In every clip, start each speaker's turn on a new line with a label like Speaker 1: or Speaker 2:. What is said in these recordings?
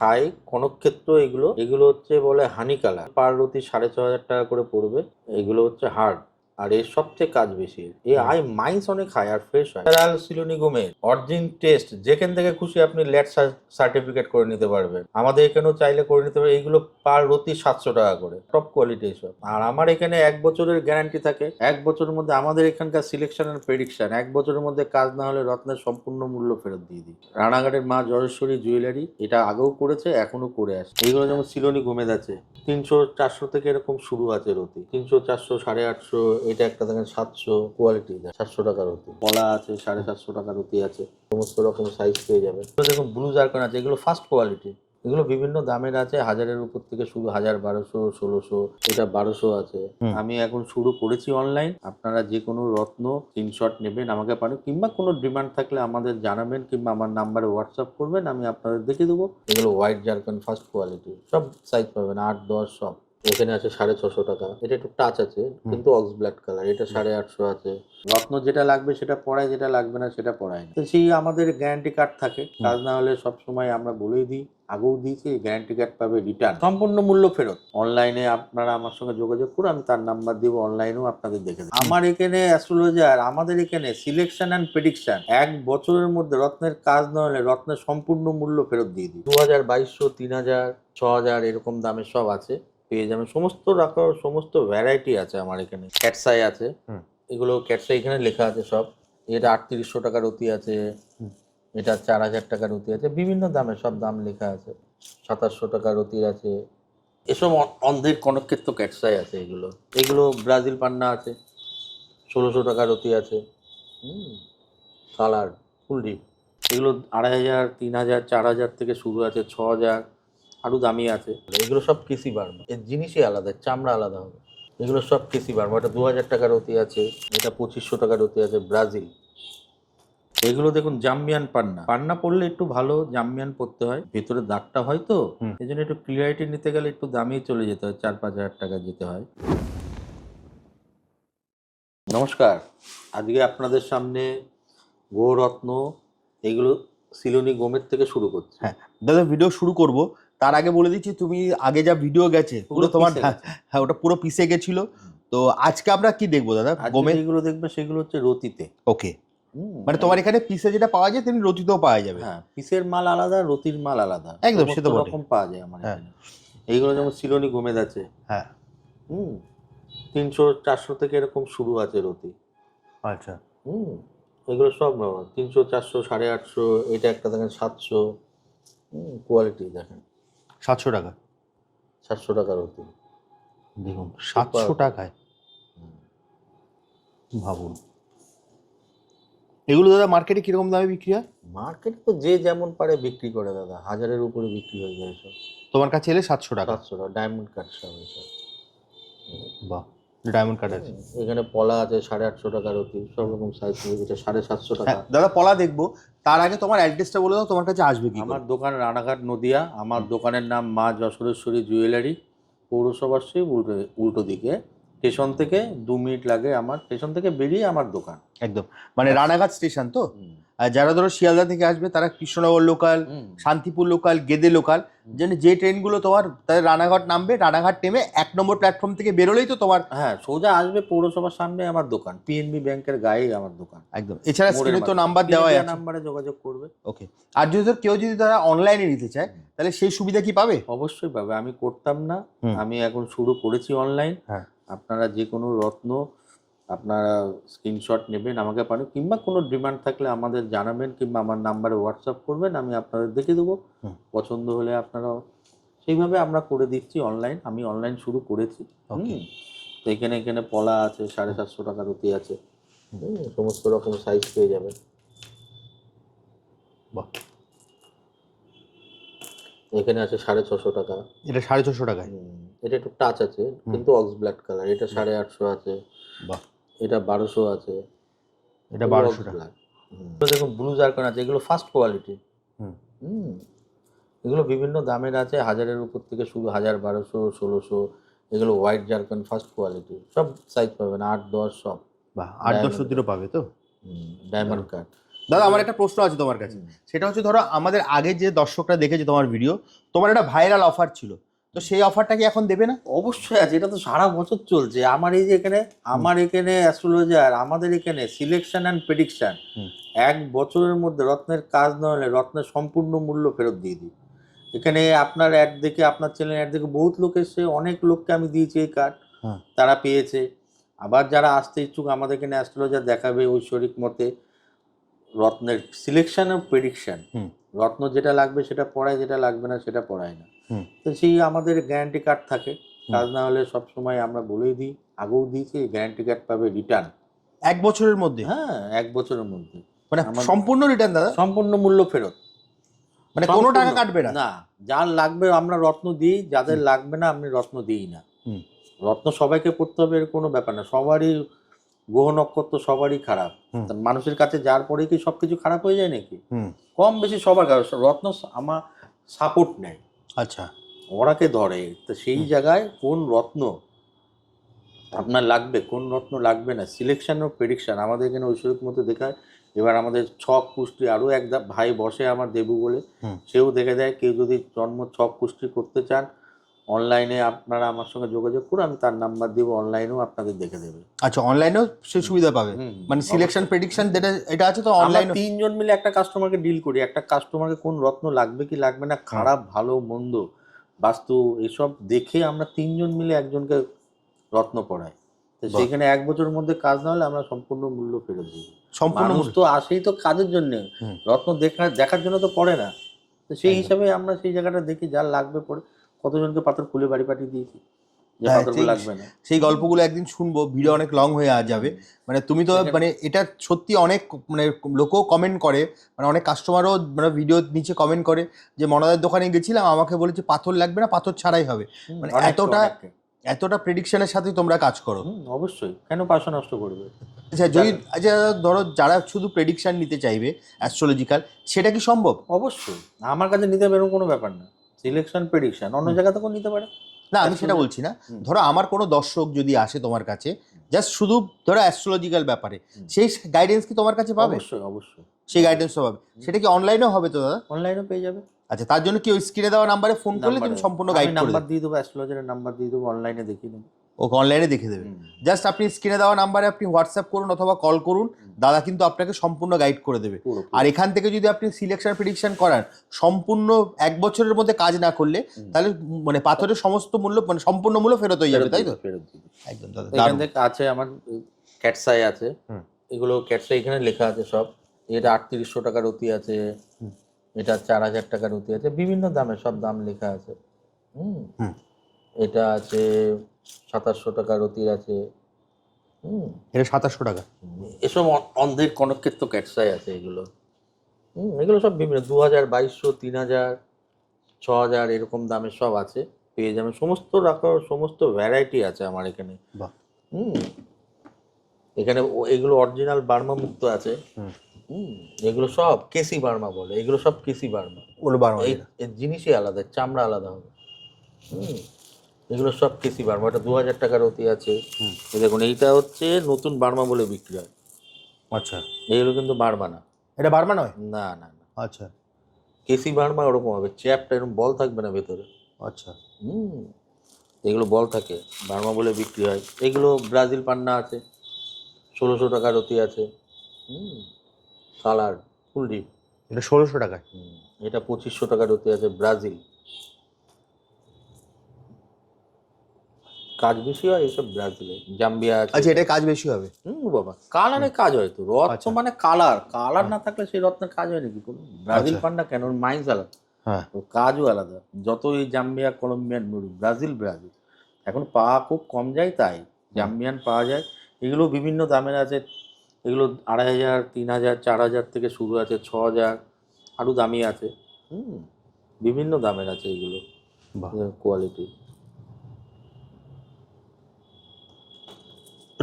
Speaker 1: থাই কনকক্ষেত্র, এগুলো এগুলো হচ্ছে বলে হানি কালার, পার রতি 6,500 টাকা করে পড়বে। এগুলো হচ্ছে হার্ড, আর এর সবচেয়ে কাজ বেশি। এই আই মাইন্স অনেক হাই আর ফ্রেশ হয়। ন্যাচারাল সিলোনি গোমের অরিজিন টেস্ট, যেখান থেকে খুশি আপনি ল্যাট সার্টিফিকেট করে নিতে পারবেন। আমাদের এখানেও চাইলে করে নিতে পারবেন। এইগুলো পার রতি 700 টাকা করে, টপ কোয়ালিটি এসব। আর আমার এখানে 1 বছরের গ্যারান্টি থাকে। 1 বছরের মধ্যে আমাদের এখানকার সিলেকশন এন্ড প্রেডিকশন, 1 বছরের মধ্যে কাজ না হলে রত্নের সম্পূর্ণ মূল্য ফেরত দিয়ে দিই। রানাঘাটের মা জলেশ্বরী জুয়েলারি এটা আগেও করেছে, এখনো করে আসে। এইগুলো যেমন সিলোনি গোমেদ আছে, 300-400 থেকে এরকম শুরু আছে রতি। 300, 400, 850, এটা একটা দেখেন 700 কোয়ালিটি, 700 টাকার রতি। কলা আছে 750 টাকার রতি আছে, সমস্ত রকম সাইজ পেয়ে যাবে। দেখুন ব্লু জারকান আছে, এগুলো ফার্স্ট কোয়ালিটি। এগুলো বিভিন্ন দামের আছে, 1000-এর উপর থেকে শুরু, 1000, 1200, 1600, এটা 1200 আছে। আমি এখন শুরু করেছি অনলাইন। আপনারা যে কোনো রত্ন স্ক্রিনশট নেবেন, আমাকে পারেন, কিংবা কোনো ডিমান্ড থাকলে আমাদের জানাবেন, কিংবা আমার নাম্বারে হোয়াটসঅ্যাপ করবেন, আমি আপনাদের দেখিয়ে দেবো। এগুলো হোয়াইট জারকান ফার্স্ট কোয়ালিটি, সব সাইজ পাবেন, 8, 10 সব। এখানে আছে 650 টাকা, এটা একটু টাচ আছে কিন্তু অক্স ব্ল্যাক কালার, এটা 850 আছে। রত্ন যেটা লাগবে সেটা পড়ায়, যেটা লাগবে না সেটা পড়ায় না। তো সেই আমাদের গ্যারান্টি কার্ড থাকে, কাজ না হলে সব সময় আমরা বলেই দিই, আগেও দিয়েছি, গ্যারান্টি কার্ড পাবে রিটার্ন, সম্পূর্ণ মূল্য ফেরত। অনলাইনে আপনারা আমার সঙ্গে যোগাযোগ করে, আমি তার নাম্বার দিব, অনলাইনেও আপনাদের দেখে দেবো। আমার এখানে অ্যাস্ট্রোলজার, আমাদের এখানে সিলেকশন অ্যান্ড প্রেডিকশন, 1 বছরের মধ্যে রত্নের কাজ না হলে রত্নের সম্পূর্ণ মূল্য ফেরত দিয়ে দিই। 2000, 2200, 3000, 6000 এরকম দামের সব আছে, পেয়ে যাবেন। সমস্ত রকম, সমস্ত ভ্যারাইটি আছে আমার এখানে। ক্যাটসাই আছে, এগুলো ক্যাটসাই এখানে লেখা আছে সব। এটা 3800 টাকার অতি আছে, এটা 4000 টাকার অতি আছে, বিভিন্ন দামে সব দাম লেখা আছে। 2700 টাকার অতি আছে। এসব অন্ধের কনকক্ষেত্র ক্যাটসাই আছে। এগুলো এগুলো ব্রাজিল পান্না আছে, 1600 টাকার অতি আছে। কালার ফুল ডিপ, এগুলো 2500, 3000, 4000 থেকে শুরু আছে, 6000, আরও দামি আছে। এগুলো সব কেসি বার্মা, এর জিনিসই আলাদা, চামড়া আলাদা হবে। এগুলো সব কেসি বার্মা, এটা 2000 টাকার অতি আছে, এটা 2500 টাকার অতি আছে, ব্রাজিল। এগুলো দেখুন জাম্বিয়ান পান্না, পান্না পড়লে একটু ভালো জাম্বিয়ান পড়তে হয়, ভেতরে দাগটা হয় তো, এই জন্য একটু ক্লিয়ারিটি নিতে গেলে একটু দামি চলে যেতে হয়, 4-5 হাজার টাকা যেতে হয়। নমস্কার, আজকে আপনাদের সামনে গৌরত্ন, এগুলো সিলোনি গোমের থেকে শুরু করছি।
Speaker 2: হ্যাঁ দাদা, ভিডিও শুরু করব তার আগে বলে দিচ্ছি, তুমি আগে যা ভিডিও গেছে পুরো তোমার, হ্যাঁ ওটা পুরো পিসে গেছিল। তো আজকে আমরা কি দেখবো দাদা?
Speaker 1: গোমে যেগুলো দেখবে সেগুলো হচ্ছে রতিতে।
Speaker 2: ওকে, মানে তোমার এখানে পিসে যেটা পাওয়া যায় তেমনি রতিতেও পাওয়া যাবে?
Speaker 1: হ্যাঁ, পিসের মাল আলাদা, রতির মাল আলাদা,
Speaker 2: একদম, সে তো
Speaker 1: সমস্ত
Speaker 2: বটে।
Speaker 1: রকম পাওয়া যায় আমার এখানে। এইগুলো যেমন সিলোনি গোমেদ আছে,
Speaker 2: হ্যাঁ
Speaker 1: 300, 400 থেকে এরকম শুরু আছে রতি।
Speaker 2: আচ্ছা,
Speaker 1: এগুলো সব 300, 400, 850, এটা একটা দেখেন 700, কোয়ালিটি দেখেন।
Speaker 2: 700 টাকা?
Speaker 1: 700 টাকার রতি
Speaker 2: দেখুন 700 টাকায়, ভাবুন। এগুলো দাদা মার্কেটে কিরকম দামে বিক্রি হয়?
Speaker 1: মার্কেটে তো যে যেমন পারে বিক্রি করে দাদা, 1000-এর উপরে বিক্রি হয়ে যায় সব।
Speaker 2: তোমার কাছে এলে 700 টাকা?
Speaker 1: 700 টাকা, ডায়মন্ড কাট সব এসব।
Speaker 2: বাহ, ডায়মন্ড কাট আছে।
Speaker 1: এখানে পলা আছে 850 টাকার অতি, সব রকম সাইজ, এটা 750 টাকা।
Speaker 2: দাদা পলা দেখবো, তার আগে তোমার অ্যাড্রেসটা বলে দাও, তোমার কাছে আসবে কি?
Speaker 1: আমার দোকান রানাঘাট নদিয়া, আমার দোকানের নাম মা যশোরেশ্বরী জুয়েলারি, পৌরসভার সেই উল্টো দিকে। স্টেশন থেকে 2 মিনিট লাগে, আমার স্টেশন থেকে বেরিয়ে আমার দোকান
Speaker 2: একদম, মানে রানাঘাট স্টেশন তো। আর যারা ধরো শিয়ালদা থেকে আসবে তারা Krishnanagar local, Shantipur local, Gede local, যে ট্রেনগুলো তোমার, তাদের রানাঘাট নামবে, রানাঘাট নেমে 1 নম্বর প্ল্যাটফর্ম থেকে বেরোলেই তো তোমার,
Speaker 1: হ্যাঁ সোজা আসবে পৌরসভার সামনে আমার দোকান, পিএনবি ব্যাংকের গায়েই আমার দোকান
Speaker 2: একদম। এছাড়া স্ক্রিনে তো নাম্বার দেওয়াই আছে,
Speaker 1: নাম্বারে যোগাযোগ করবে।
Speaker 2: ওকে। আর যদি কেউ যদি তারা অনলাইনে নিতে চায় তাহলে সেই সুবিধা কি পাবে?
Speaker 1: অবশ্যই পাবে, আমি করতাম না, আমি এখন শুরু করেছি অনলাইন।
Speaker 2: হ্যাঁ,
Speaker 1: আপনারা যে কোনো রত্ন আপনারা স্ক্রিনশট নেবেন, আমাকে পারেন, কিংবা কোনো ডিমান্ড থাকলে আমাদের জানাবেন, কিংবা আমার নাম্বারে হোয়াটসঅ্যাপ করবেন, আমি আপনাদের দেখে দেবো। পছন্দ হলে আপনারা সেইভাবে আমরা করে দিচ্ছি অনলাইন, আমি অনলাইন শুরু করেছি। তো এখানে পলা আছে 750 টাকার অতি আছে, সমস্ত রকম সাইজ পেয়ে যাবেন।
Speaker 2: বাহ,
Speaker 1: এখানে আছে 650 টাকা,
Speaker 2: এটা 650 টাকায়?
Speaker 1: এটা একটু টাচ আছে কিন্তু অক্স ব্ল্যাক কালার, এটা 850 আছে।
Speaker 2: বাহ,
Speaker 1: এটা 1200 আছে,
Speaker 2: এটা 1200 টাকা।
Speaker 1: দেখুন ব্লু জারকান আছে, এগুলো ফার্স্ট কোয়ালিটি। এগুলো বিভিন্ন দামের আছে, 1000-এর উপর থেকে শুরু, 1000, 1200, 1600। এগুলো হোয়াইট জারকান ফার্স্ট কোয়ালিটি, সব সাইজ পাবেন, 8, 10 সব।
Speaker 2: বাহ, 8-10 দিনও পাবে তো?
Speaker 1: Diamond cut.
Speaker 2: দাদা আমার একটা প্রশ্ন আছে তোমার কাছে, সেটা হচ্ছে ধরো আমাদের আগে যে দর্শকরা দেখেছে তোমার ভিডিও, তোমার একটা ভাইরাল অফার ছিল, তো সেই অফারটা কি এখন দেবে না?
Speaker 1: অবশ্যই আছে, এটা তো সারা বছর চলছে। আমার এই যে এখানে অ্যাস্ট্রোলজার, আমাদের এখানে সিলেকশন অ্যান্ড প্রেডিকশন, 1 বছরের মধ্যে রত্নের কাজ না হলে রত্নের সম্পূর্ণ মূল্য ফেরত দিয়ে দিই। এখানে আপনার অ্যাড দেখে, আপনার চ্যানেল অ্যাড দেখে বহুত লোক এসছে, অনেক লোককে আমি দিয়েছি এই কার্ড, তারা পেয়েছে। আবার যারা আসতে ইচ্ছুক আমাদের এখানে অ্যাস্ট্রোলজার দেখাবে ঐশ্বরিক মতে রত্নের সিলেকশন ও প্রেডিকশন, রত্ন যেটা লাগবে সেটা পড়ায়, যেটা লাগবে না সেটা পড়ায় না। তো সেই আমাদের গ্যারান্টি কার্ড থাকে, কাজ না হলে সব সময় আমরা বলেই দিই, আগেও দিয়েছি, গ্যারান্টি কার্ড পাবে রিটার্ন
Speaker 2: 1 বছরের মধ্যে?
Speaker 1: হ্যাঁ, 1 বছরের মধ্যে
Speaker 2: মানে সম্পূর্ণ রিটার্ন দাদা?
Speaker 1: সম্পূর্ণ মূল্য ফেরত,
Speaker 2: মানে কোনো টাকা কাটবে না?
Speaker 1: না, যার লাগবে আমরা রত্ন দিই, যাদের লাগবে না আমি রত্ন দিই না। রত্ন সবাইকে পড়তে হবে এর কোনো ব্যাপার না, সবারই গ্রহ নক্ষত্র সবারই খারাপ, মানুষের কাছে যার পরে কি সবকিছু খারাপ হয়ে যায় নাকি? কম বেশি সবার রত্ন আমার সাপোর্ট নেয়।
Speaker 2: আচ্ছা,
Speaker 1: ওরাকে ধরে, তো সেই জায়গায় কোন রত্ন আপনার লাগবে, কোন রত্ন লাগবে না, সিলেকশন ও প্রেডিকশন আমাদের এখানে ঐশ্বরিক মতো দেখায়। এবার আমাদের ছক কুষ্টি আরও এক ভাই বসে আমার দেবু বলে, সেও দেখে দেয়। কেউ যদি জন্ম ছক কুষ্টি করতে চান অনলাইনে আপনারা আমার সঙ্গে যোগাযোগ করুন, আমি তার নাম্বার দিব, অনলাইনেও আপনাদের দেখে দেবে।
Speaker 2: আচ্ছা, অনলাইনেও সেই সুবিধা পাবে, মানে সিলেকশন প্রেডিকশন যেটা এটা আছে তো অনলাইনে।
Speaker 1: 3জন মিলে একটা কাস্টমারকে ডিল করি, একটা কাস্টমারকে কোন রত্ন লাগবে কি লাগবে না, খারাপ ভালো মন্দ বাস্তু এসব দেখে আমরা 3জন মিলে একজনকে রত্ন পড়াই। তো সেখানে 1 বছরের মধ্যে কাজ না হলে আমরা সম্পূর্ণ মূল্য ফেরত দিই। মানুষ তো আসেই তো কাজের জন্য, রত্ন দেখার জন্য তো পড়ে না। তো সেই হিসাবে আমরা সেই জায়গাটা দেখি, যার লাগবে পড়ে। কতজনকে পাথর খুলে বাড়ি পাঠিয়ে দিয়েছি যে পাথরগুলো লাগবে না।
Speaker 2: সেই গল্পগুলো একদিন শুনবো, ভিডিও অনেক লং হয়ে যাবে। মানে তুমি তো মানে এটা সত্যি অনেক মানে লোকও কমেন্ট করে, মানে অনেক কাস্টমারও মানে ভিডিও নিচে কমেন্ট করে যে মনাদের দোকানে গেছিলাম, আমাকে বলেছে পাথর লাগবে না, পাথর ছাড়াই হবে। মানে এতটা প্রেডিকশনের সাথে তোমরা কাজ করো।
Speaker 1: অবশ্যই, কেন পয়সা নষ্ট করবে?
Speaker 2: আচ্ছা, যদি আচ্ছা ধরো যারা শুধু প্রেডিকশন নিতে চাইবে অ্যাস্ট্রোলজিক্যাল, সেটা কি সম্ভব?
Speaker 1: অবশ্যই, আমার কাছে নিতে পারে কোনো ব্যাপার না। সিলেকশন প্রেডিকশন অন্য জায়গা থেকেও নিতে পারে।
Speaker 2: না, আমি সেটা বলছি না। ধরো আমার কোনো দর্শক যদি আসে তোমার কাছে জাস্ট শুধু ধরো অ্যাস্ট্রোলজিক্যাল ব্যাপারে, সেই গাইডেন্স কি তোমার কাছে পাবে?
Speaker 1: অবশ্যই অবশ্যই,
Speaker 2: সেই গাইডেন্সও পাবে। সেটা কি অনলাইনেও হবে তো দাদা?
Speaker 1: অনলাইনেও পেয়ে যাবে।
Speaker 2: আচ্ছা, তার জন্য কি ওই স্ক্রিনে দেওয়া নাম্বারে ফোন করলে তুমি সম্পূর্ণ গাইড করে
Speaker 1: নাম্বার দিয়ে দেবো, অ্যাস্ট্রোলজারের নাম্বার দিয়ে দেবো, অনলাইনে দেখিয়ে দেবো।
Speaker 2: ওকে অনলাইনে দেখে দেবে। জাস্ট আপনি স্ক্রিনে দেওয়া নাম্বারে আপনি হোয়াটসঅ্যাপ করুন অথবা কল করুন, দাদা কিন্তু আপনাকে সম্পূর্ণ গাইড করে দেবে। আর এখান থেকে যদি আপনি সিলেকশন প্রেডিকশন করান, সম্পূর্ণ 1 বছরের মধ্যে কাজ না করলে তাহলে মানে পাথরের সমস্ত মূল্য মানে সম্পূর্ণ মূল্য ফেরত হয়ে যাবে, তাই তো?
Speaker 1: ফেরত দিবে
Speaker 2: একদম দাদা।
Speaker 1: এখান থেকে আছে আমার ক্যাটসাই আছে, এগুলো ক্যাটসাই এখানে লেখা আছে সব। এটা 3800 টাকার অতি আছে, এটা 4000 টাকার অতি আছে, বিভিন্ন দামে সব দাম লেখা আছে। এটা আছে 2700 টাকার অতি আছে।
Speaker 2: এটা 2700 টাকা।
Speaker 1: এসব অন্ধের কনকক্ষেত্র ক্যাটসাই আছে এগুলো। এগুলো সব বিভিন্ন 2000, 2200, 3000, 6000 এরকম দামের সব আছে, পেয়ে যাবেন। সমস্ত রকম সমস্ত ভ্যারাইটি আছে আমার এখানে। এখানে এগুলো অরিজিনাল বার্মা মুক্ত আছে। এগুলো সব কেসি বার্মা বলে, এগুলো সব কেসি বার্মা। এর জিনিসই আলাদা, চামড়া আলাদা হবে। এগুলো সব কেসি বার্মা। এটা 2000 টাকার অতি আছে। দেখুন এইটা হচ্ছে নতুন বার্মা বলে বিক্রি হয়।
Speaker 2: আচ্ছা,
Speaker 1: এগুলো কিন্তু বার্মা না।
Speaker 2: এটা বার্মা নয়?
Speaker 1: না না না।
Speaker 2: আচ্ছা,
Speaker 1: কেসি বার্মা ওরকম হবে, চ্যাপটা এরকম বল থাকবে না ভেতরে।
Speaker 2: আচ্ছা,
Speaker 1: এগুলো বল থাকে, বার্মা বলে বিক্রি হয়। এগুলো ব্রাজিল পান্না আছে, 1600 টাকার অতি আছে। কালার ফুল ডিপ,
Speaker 2: এটা 1600 টাকায়।
Speaker 1: এটা 2500 টাকার অতি আছে, ব্রাজিল। কাজ বেশি হয় এইসব ব্রাজিলে। জাম্বিয়া আছে।
Speaker 2: আচ্ছা, এটা কাজ বেশি হবে?
Speaker 1: বাবা, কালারে কাজ হয় তো। রত্ন মানে কালার না থাকলে সেই রত্নের কাজ হয় নাকি কোনো? ব্রাজিল পান্ডা কেন, মাইন্স আলাদা, কাজও আলাদা। যত এই জাম্বিয়া, কলম্বিয়ান, ব্রাজিল এখন পাওয়া খুব কম যায়, তাই জাম্বিয়ান পাওয়া যায়। এগুলো বিভিন্ন দামের আছে। এগুলো 2500, 3000, 4000 থেকে শুরু আছে, 6000, আরও দামি আছে। বিভিন্ন দামের আছে এগুলো, কোয়ালিটি।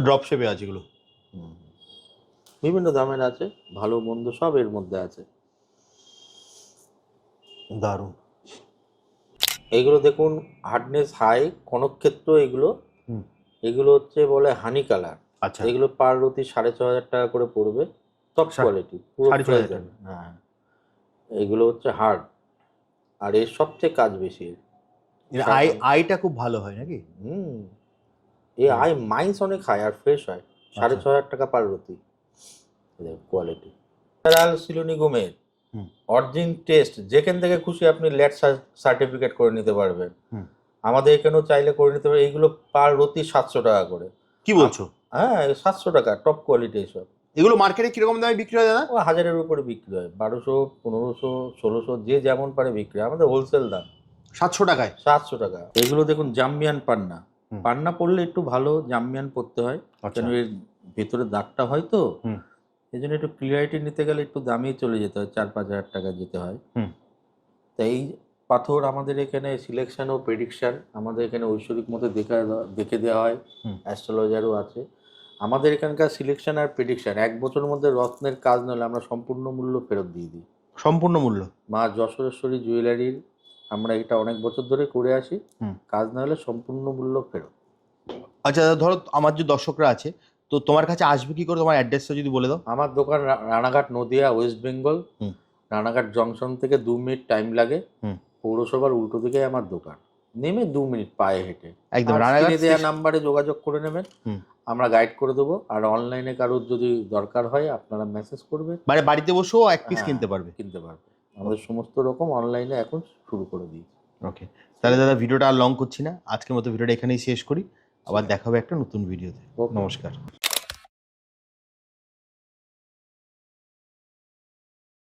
Speaker 2: ড্রপ শেপে আছে এগুলো।
Speaker 1: বিভিন্ন দামের আছে, ভালো মন্দ সব এর মধ্যে আছে।
Speaker 2: দারুণ।
Speaker 1: এগুলো দেখুন হার্ডনেস হাই, কনকক্ষেত্র এগুলো। এগুলো হচ্ছে বলে হানি কালার।
Speaker 2: আচ্ছা,
Speaker 1: এগুলো পার রতি 6500 টাকা করে পড়বে। টপ কোয়ালিটি পুরো
Speaker 2: 6,500
Speaker 1: fresh
Speaker 2: টাকা।
Speaker 1: হবে। হ্যাঁ, এগুলো হচ্ছে হার্ড, আর এর সবচেয়ে কাজ বেশি।
Speaker 2: এর আইটা খুব ভালো হয় নাকি?
Speaker 1: হুম, এই আই মাইন্স অনেক হাই আর ফ্রেশ হয়। 6,500 টাকা পার রতি কোয়ালিটি। ন্যাচারাল সিলোনি গোমের
Speaker 2: হুম।
Speaker 1: অরিজিন টেস্ট, যেখান থেকে খুশি আপনি ল্যাট সার্টিফিকেট করে নিতে পারবেন।
Speaker 2: হুম।
Speaker 1: আমাদের এখানেও চাইলে করে নিতে পারবেন। এইগুলো পার রতি 700 টাকা করে।
Speaker 2: কি বলছো?
Speaker 1: হ্যাঁ, 700 টাকা টপ কোয়ালিটি এসব।
Speaker 2: এগুলো মার্কেটে কিরকম দামে বিক্রি হয় দাদা?
Speaker 1: ও 1000-এর উপরে বিক্রি হয়, 1200, 1500, 1600, যে যেমন পারে বিক্রি হয়। আমাদের হোলসেল দাম
Speaker 2: 700 টাকায়।
Speaker 1: 700 টাকা। এগুলো দেখুন জাম্বিয়ান পান্না।
Speaker 2: হুম।
Speaker 1: পান্না পরলে একটু ভালো জাম্বিয়ান পরতে হয়,
Speaker 2: আচ্ছা।
Speaker 1: কেন এর ভেতরে দাগটা হয় তো।
Speaker 2: হুম।
Speaker 1: এই জন্য একটু ক্লিয়ারিটি নিতে গেলে একটু দামেই চলে যেতে হয়, 4-5 হাজার টাকা যেতে হয়।
Speaker 2: হুম।
Speaker 1: তাই এই পাথর আমাদের এখানে সিলেকশন ও প্রেডিকশন আমাদের এখানে ঐশ্বরিক মতো দেখে দেওয়া হয়।
Speaker 2: হুম।
Speaker 1: অ্যাস্ট্রোলজারও আছে। আমাদের এখানকার সিলেকশন আর প্রেডিকশন 1 বছরের মধ্যে রত্নের কাজ নলে আমরা সম্পূর্ণ মূল্য ফেরত দিয়ে দিই।
Speaker 2: সম্পূর্ণ মূল্য?
Speaker 1: মা যশোরেশ্বরী জুয়েলারির আমরা এটা অনেক বছর ধরে করে আসি।
Speaker 2: হুম।
Speaker 1: কাজ না হলে সম্পূর্ণ মূল্য ফেরত।
Speaker 2: আচ্ছা দাদা, ধরো আমার যে দর্শকরা আছে, তো তোমার কাছে আসবে কি করে? তোমার অ্যাড্রেসটা যদি বলে দাও।
Speaker 1: আমার দোকান রানাঘাট, নদিয়া, ওয়েস্ট বেঙ্গল।
Speaker 2: হুম।
Speaker 1: রানাঘাট জংশন থেকে 2 মিনিট টাইম লাগে।
Speaker 2: হুম।
Speaker 1: পৌরসভার উল্টো দিকেই আমার দোকান। নেমে 2 মিনিট পায়ে হেঁটে।
Speaker 2: একদম
Speaker 1: আর
Speaker 2: রানাঘাট
Speaker 1: স্ক্রিনে দেওয়া
Speaker 2: স্টেশন।
Speaker 1: নাম্বারে যোগাযোগ করে নেবেন।
Speaker 2: হুম।
Speaker 1: আমরা গাইড করে দেবো। আর অনলাইনে কারোর যদি দরকার হয় আপনারা মেসেজ করবেন।
Speaker 2: মানে বাড়িতে বসেও এক পিস
Speaker 1: হ্যাঁ,
Speaker 2: কিনতে পারবে।
Speaker 1: কিনতে পারবে। আমাদের সমস্ত রকম অনলাইনে এখন শুরু করে দিয়েছি।
Speaker 2: ওকে, তাহলে দাদা ভিডিওটা আর লং করছি না, আজকের মতো ভিডিওটা এখানেই শেষ করি। আবার দেখা হবে একটা নতুন ভিডিওতে।
Speaker 1: Okay.
Speaker 2: নমস্কার।